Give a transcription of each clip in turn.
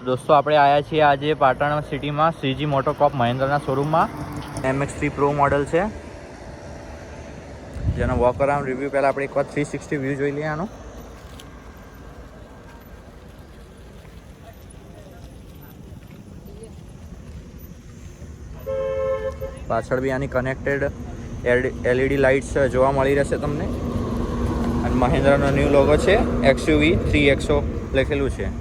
दोस्तों આપણે આવ્યા છીએ આજે પાટણ સિટીમાં સીજી મોટોકોપ મહિન્દ્રાના શોરૂમમાં MX3 પ્રો મોડલ છે જેનો વોક અરાઉન્ડ રિવ્યૂ પહેલાં આપણે એકવાર 360 વ્યૂ જોઈ લઈએ આનો પાછળ બી આની કનેક્ટેડ LED લાઇટ્સ જોવા મળી રહેશે તમને અને મહિન્દ્રાનો ન્યૂ લોગો છે XUV 3XO લખેલું છે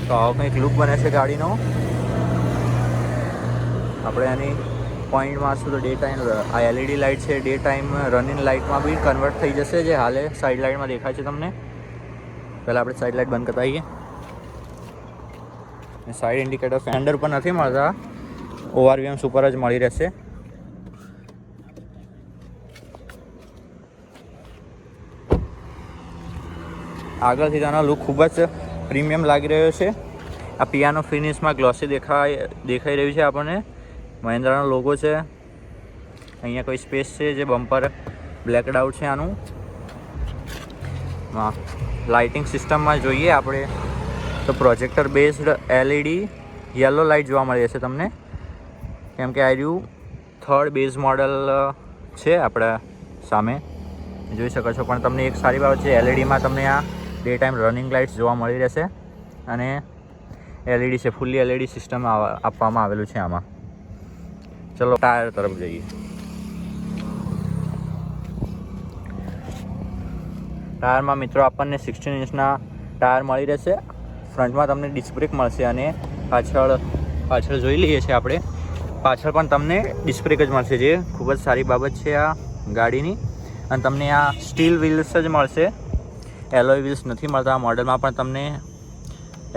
તો આવો કંઈક લુક બને છે ગાડીનો આપણે આની પોઈન્ટ મારશું તો ડે ટાઈમ આ LED લાઇટ છે ડે ટાઈમ રનિંગ લાઇટમાં બી કન્વર્ટ થઈ જશે જે હાલે સાઈડ લાઇટમાં દેખાય છે તમને પહેલાં આપણે સાઈડ લાઇટ બંધ કરાવીએ સાઈડ ઇન્ડિકેટર ફેન્ડર પર નથી મળતા ORVMs ઉપર જ મળી રહેશે આગળથી તેનો લુક ખૂબ જ પ્રીમિયમ લાગી રહ્યો છે આ પિયાનો ફિનિશમાં ગ્લોસી દેખાઈ રહ્યું છે આપણને મહિન્દ્રાનો લોગો છે અહીંયા કોઈ સ્પેસ છે જે બમ્પર બ્લેકડ આઉટ છે આનું લાઇટિંગ સિસ્ટમમાં જોઈએ આપણે તો projector based LED yellow light જોવા મળી જશે તમને કેમ કે આ રહ્યું 3rd બેઝ મોડલ છે આપણા સામે જોઈ શકો છો પણ તમને એક સારી બાબત છે LEDમાં તમને આ ડે ટાઈમ રનિંગ લાઇટ્સ જોવા મળી રહેશે અને LED છે ફૂલ્લી LED સિસ્ટમ આપવામાં આવેલું છે આમાં ચલો ટાયર તરફ જઈએ ટાયરમાં મિત્રો આપણને 16 ઇંચના ટાયર મળી રહેશે ફ્રન્ટમાં તમને ડિસ્ક બ્રેક મળશે અને પાછળ જોઈ લઈએ છીએ આપણે પાછળ પણ તમને ડિસ્ક બ્રેક જ મળશે જે ખૂબ જ સારી બાબત છે આ ગાડીની અને તમને આ સ્ટીલ વ્હીલ્સ જ મળશે એલોય વ્હીલ્સ નથી મળતા આ મોડલમાં પણ તમને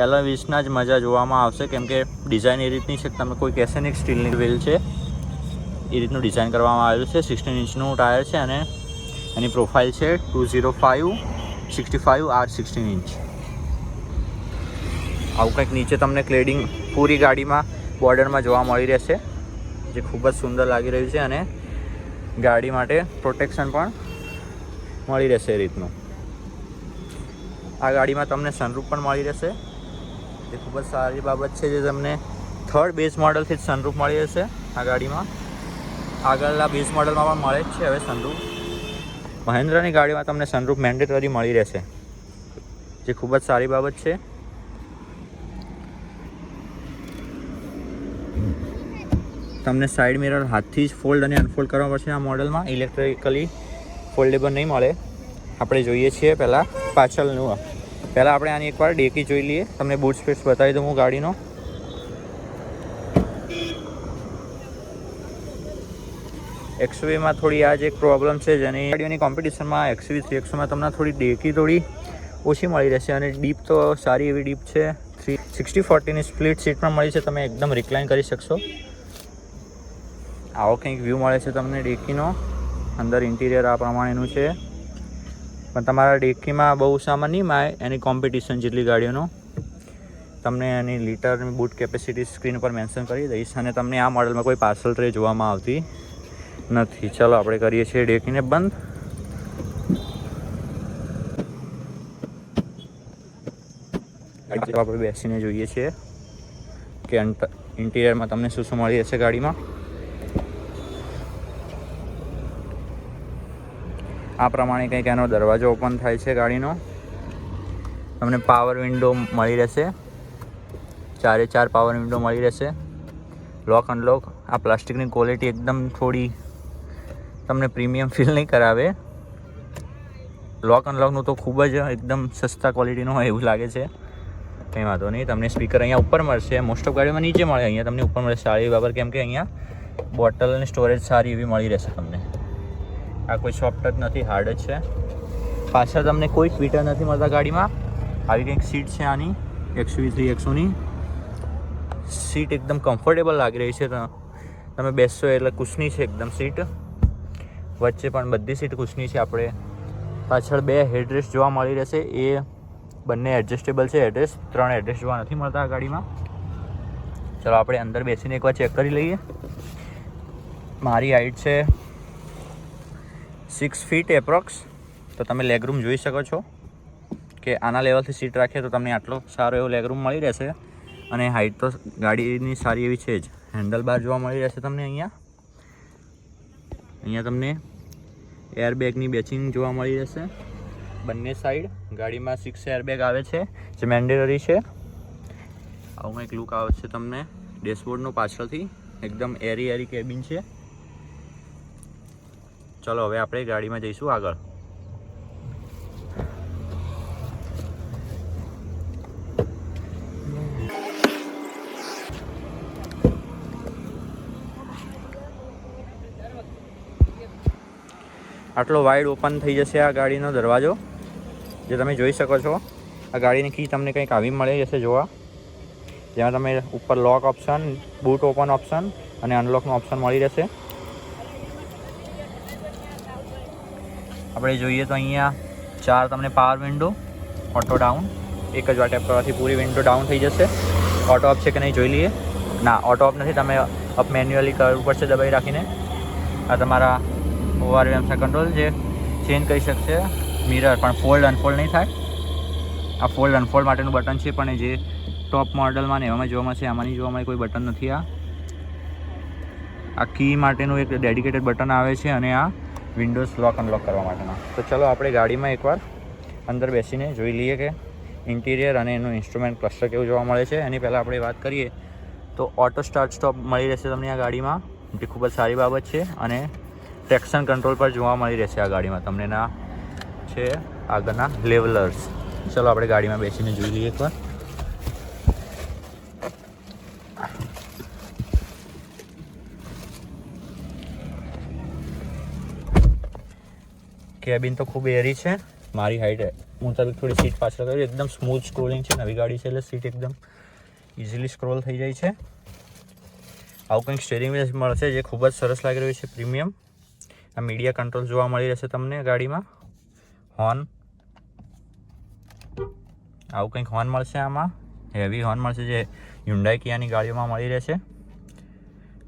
એલોય વ્હીલ્સના જ મજા જોવામાં આવશે કેમ કે ડિઝાઇન એ રીતની છે કે તમે કોઈ કહેશે નહીં સ્ટીલની વ્હીલ છે એ રીતનું ડિઝાઇન કરવામાં આવેલું છે 16 ઇંચનું ટાયર છે અને એની પ્રોફાઇલ છે 205/65 R 16 ઇંચ આવું કંઈક નીચે તમને ક્લેડિંગ પૂરી ગાડીમાં બોર્ડરમાં જોવા મળી રહેશે જે ખૂબ જ સુંદર લાગી રહ્યું છે અને ગાડી માટે પ્રોટેક્શન પણ મળી રહેશે એ રીતનું આ ગાડીમાં તમને સનરૂફ પણ મળી રહેશે એ ખૂબ જ સારી બાબત છે જે તમને 3rd બેઝ મોડલથી જ સનરૂફ મળી રહેશે આ ગાડીમાં આગળના બેઝ મોડલમાં પણ મળે જ છે હવે સનરૂફ મહિન્દ્રાની ગાડીમાં તમને સનરૂફ મેન્ડેટરી મળી રહેશે જે ખૂબ જ સારી બાબત છે તમને સાઈડ મિરર હાથથી જ ફોલ્ડ અને અનફોલ્ડ કરવા પડશે આ મોડલમાં ઇલેક્ટ્રિકલી ફોલ્ડેબલ નહીં મળે આપણે જોઈએ છીએ પહેલાં પાછળનું પહેલાં આપણે આની એકવાર ડેકી જોઈ લઈએ તમને બૂટ સ્પેસ બતાવી દઉં હું ગાડીનો XUVમાં થોડી આ જ એક પ્રોબ્લેમ છે જેની ગાડીઓની કોમ્પિટિશનમાં XUV 3XOમાં તમને થોડી ડેકી થોડી ઓછી મળી રહેશે અને ડીપ તો સારી એવી ડીપ છે 60/40ની સ્પ્લિટ સીટ પણ મળી છે તમે એકદમ રિક્લાઇન કરી શકશો આવો કંઈક વ્યૂ મળે છે તમને ડેકીનો અંદર ઇન્ટિરિયર આ પ્રમાણેનું છે પણ તમારા ડેકીમાં બહુ સામાન નહીં મળે એની કોમ્પિટિશન જેટલી ગાડીઓનો તમને એની લીટરની બૂટ કેપેસિટી સ્ક્રીન પર મેન્શન કરી દઈશ અને તમને આ મોડલમાં કોઈ પાર્સલ ટ્રે જોવામાં આવતી નથી ચલો આપણે કરીએ છીએ ડેકીને બંધ આપણે બેસીને જોઈએ છીએ કે ઇન્ટિરિયરમાં તમને શું શું મળી રહેશે ગાડીમાં આ પ્રમાણે કંઈક એનો દરવાજો ઓપન થાય છે ગાડીનો તમને પાવર વિન્ડો મળી રહેશે 4 પાવર વિન્ડો મળી રહેશે લોક અનલોક આ પ્લાસ્ટિકની ક્વોલિટી એકદમ થોડી તમને પ્રીમિયમ ફીલ નહીં કરાવે લોક અનલોકનું તો ખૂબ જ એકદમ સસ્તા ક્વોલિટીનું હોય એવું લાગે છે કંઈ વાંધો નહીં તમને સ્પીકર અહીંયા ઉપર મળશે મોસ્ટ ઓફ ગાડીમાં નીચે મળે અહીંયા તમને ઉપર મળે સારી બાબત કેમ કે અહીંયા બોટલની સ્ટોરેજ સારી એવી મળી રહેશે તમને આ કોઈ સોફ્ટ જ નથી હાર્ડ જ છે પાછળ તમને કોઈ ટ્વિટર નથી મળતા ગાડીમાં આવી કંઈક સીટ છે આની XUV 3XOની સીટ એકદમ કમ્ફર્ટેબલ લાગી રહી છે તમે બેસશો એટલે કુશની છે એકદમ સીટ વચ્ચે પણ બધી સીટ કુશની છે આપણે પાછળ 2 હેડરેસ્ટ જોવા મળી રહેશે એ બંને એડજસ્ટેબલ છે હેડરેસ્ટ 3 હેડરેસ્ટ જોવા નથી મળતા આ ગાડીમાં ચલો આપણે અંદર બેસીને એકવાર ચેક કરી લઈએ. મારી હાઇટ છે 6 ફીટ એપ્રોક્સ. તો તમે લેગરૂમ જોઈ શકો છો કે આના લેવલથી સીટ રાખીએ તો તમને આટલો સારો એવો લેગરૂમ મળી રહેશે. અને હાઇટ તો ગાડીની સારી એવી છે જ. હેન્ડલ બાર જોવા મળી રહેશે તમને અહીંયા તમને એરબેગની બેચિંગ જોવા મળી રહેશે બંને સાઈડ. ગાડીમાં 6 એરબેગ આવે છે જે મેન્ડેટરી છે. આવું કંઈક લુક આવે છે તમને ડેશબોર્ડનું પાછળથી. એકદમ એરી કેબિન છે. ચલો હવે આપણે ગાડીમાં જઈશું આગળ. આટલો વાઇડ ઓપન થઈ જશે આ ગાડીનો દરવાજો જે તમે જોઈ શકો છો. આ ગાડીની કી તમને કંઈક આવી મળી જશે જોવા, જેમાં તમે ઉપર લોક ઓપ્શન, બૂટ ઓપન ઓપ્શન અને અનલોકનો ઓપ્શન મળી રહેશે. આપણે જોઈએ તો અહીંયા 4 તમને પાવર વિન્ડો, ઓટો ડાઉન. એક જ વાર ટેપ કરવાથી પૂરી વિન્ડો ડાઉન થઈ જશે. ઓટો અપ છે કે નહીં જોઈ લઈએ. ના, ઓટો અપ નથી, તમે અપ મેન્યુઅલી કરવું પડશે દબાઈ રાખીને. આ તમારા ઓઆરએમ કંટ્રોલ જે ચેન્જ કરી શકશે. મિરર પણ ફોલ્ડ અનફોલ્ડ નહીં થાય. આ ફોલ્ડ અનફોલ્ડ માટેનું બટન છે, પણ જે ટોપ મોડલમાં ને એવામાં જોવા મળશે, આમાંની જોવા મળે કોઈ બટન નથી. આ કી માટેનું એક ડેડિકેટેડ બટન આવે છે અને આ વિન્ડોઝ લોક અનલોક કરવા માટેના. તો ચલો આપણે ગાડીમાં એકવાર અંદર બેસીને જોઈ લઈએ કે ઇન્ટિરિયર અને એનું ઇન્સ્ટ્રુમેન્ટ ક્લસ્ટર કેવું જોવા મળે છે. એની પહેલાં આપણે વાત કરીએ તો ઓટો સ્ટાર્ટ સ્ટોપ મળી રહેશે તમને આ ગાડીમાં, જે ખૂબ જ સારી બાબત છે. અને ટ્રેક્શન કંટ્રોલ પર જોવા મળી રહેશે આ ગાડીમાં તમને. ના છે આગળના લેવલર્સ. ચલો આપણે ગાડીમાં બેસીને જોઈ લઈએ એકવાર. કેબિન તો ખૂબ એરી છે. મારી હાઈટ મુતાબિક થોડી સીટ પાછળ કરી. એકદમ સ્મૂથ સ્ક્રોલિંગ છે, નવી ગાડી છે એટલે સીટ એકદમ ઇઝીલી સ્ક્રોલ થઈ જાય છે. આવું કંઈક સ્ટેરિંગ વ્હીલ મળશે જે ખૂબ જ સરસ લાગી રહ્યું છે, પ્રીમિયમ. આ મીડિયા કંટ્રોલ જોવા મળી રહેશે તમને ગાડીમાં. હોર્ન, આવું કંઈક હોર્ન મળશે આમાં. હેવી હોર્ન મળશે જે હ્યુન્ડાઈ કિયાની ગાડીઓમાં મળી રહેશે.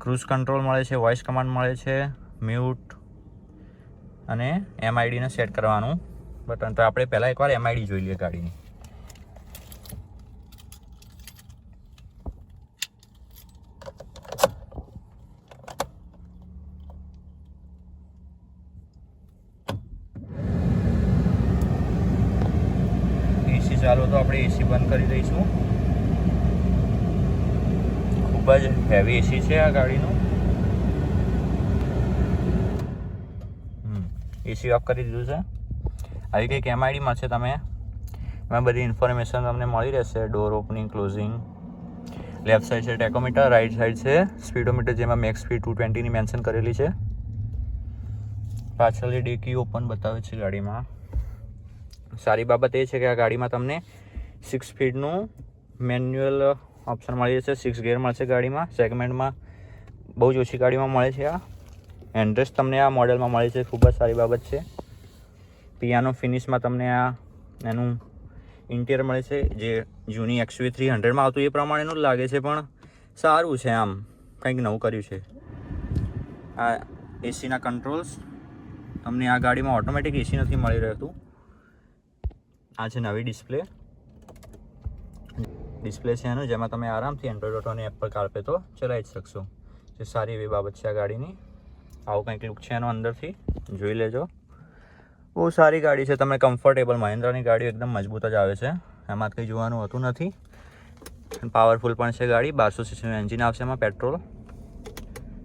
ક્રૂઝ કંટ્રોલ મળે છે, વોઇસ કમાન્ડ મળે છે, મ્યુટ અને એમઆઈડીને સેટ કરવાનું બટન. તો આપણે પહેલાં એકવાર એમઆઈડી જોઈ લઈએ ગાડીની. એસી ચાલો તો આપણે એસી બંધ કરી દઈશું. ખૂબ જ હેવી એસી છે આ ગાડીનું. એસી ઓફ કરી દીધું છે. આવી કંઈક એમઆઈડી મળશે તમે. એમાં બધી ઇન્ફોર્મેશન તમને મળી રહેશે. Door opening, closing. Left side છે ટેકોમીટર, રાઈટ સાઈડ છે સ્પીડોમીટર, જેમાં મેક્સ સ્પીડ 220ની મેન્શન કરેલી છે. પાછળની ડેકી ઓપન બતાવે છે ગાડીમાં. સારી બાબત એ છે કે આ ગાડીમાં તમને 6 સ્પીડનું મેન્યુઅલ ઓપ્શન મળી જશે. 6 ગિયર મળશે ગાડીમાં. સેગમેન્ટમાં બહુ જ ઓછી ગાડીમાં મળે છે આ. હેન્ડરેસ્ટ તમને આ મોડેલમાં મળે છે, ખૂબ જ સારી બાબત છે. પિયાનો ફિનિશમાં તમને આ એનું ઇન્ટિરિયર મળે છે, જે જૂની XV300માં આવતું એ પ્રમાણેનું જ લાગે છે, પણ સારું છે. આમ કંઈક નવું કર્યું છે. આ એસીના કંટ્રોલ્સ તમને આ ગાડીમાં ઓટોમેટિક એસી નથી મળી રહેતું. આ છે નવી ડિસ્પ્લે છે એનું, જેમાં તમે આરામથી એન્ડ્રોઈડ ઓટો અને એપલ કારપે તો ચલાવી જ શકશો. જે સારી એવી બાબત છે આ ગાડીની. આવું કંઈક લુક છે એનો અંદરથી, જોઈ લેજો. બહુ સારી ગાડી છે, તમે કમ્ફર્ટેબલ. મહિન્દ્રાની ગાડીઓ એકદમ મજબૂત જ આવે છે, એમાં કંઈ જોવાનું હોતું નથી. પાવરફુલ પણ છે ગાડી. 1200 સીસીનું એન્જિન આવશે એમાં, પેટ્રોલ.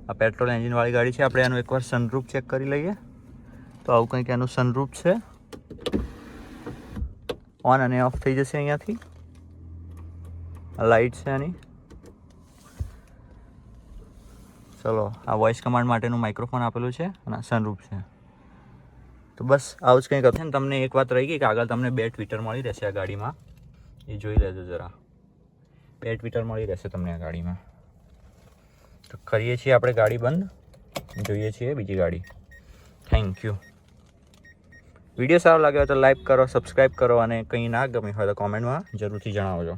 આ પેટ્રોલ એન્જિનવાળી ગાડી છે. આપણે એનું એકવાર સનરૂફ ચેક કરી લઈએ. તો આવું કંઈક એનું સનરૂફ છે. ઓન અને ઓફ થઈ જશે અહીંયાથી. લાઇટ છે એની. ચલો, આ વોઇસ કમાન્ડ માટેનું માઇક્રોફોન આપેલું છે અને સનરૂફ છે. તો બસ આવું જ કંઈક હતું. તમને એક વાત રહી ગઈ કે આગળ તમને 2 ટ્વિટર મળી રહેશે આ ગાડીમાં. એ જોઈ લેજો જરા. 2 ટ્વિટર મળી રહેશે તમને આ ગાડીમાં. તો કરીએ છીએ આપણે ગાડી બંધ, જોઈએ છીએ બીજી ગાડી. Thank you. વિડીયો સારો લાગ્યો હોય તો લાઈક કરો, સબસ્ક્રાઈબ કરો અને કંઈ ના ગમે હોય તો કોમેન્ટમાં જરૂરથી જણાવજો.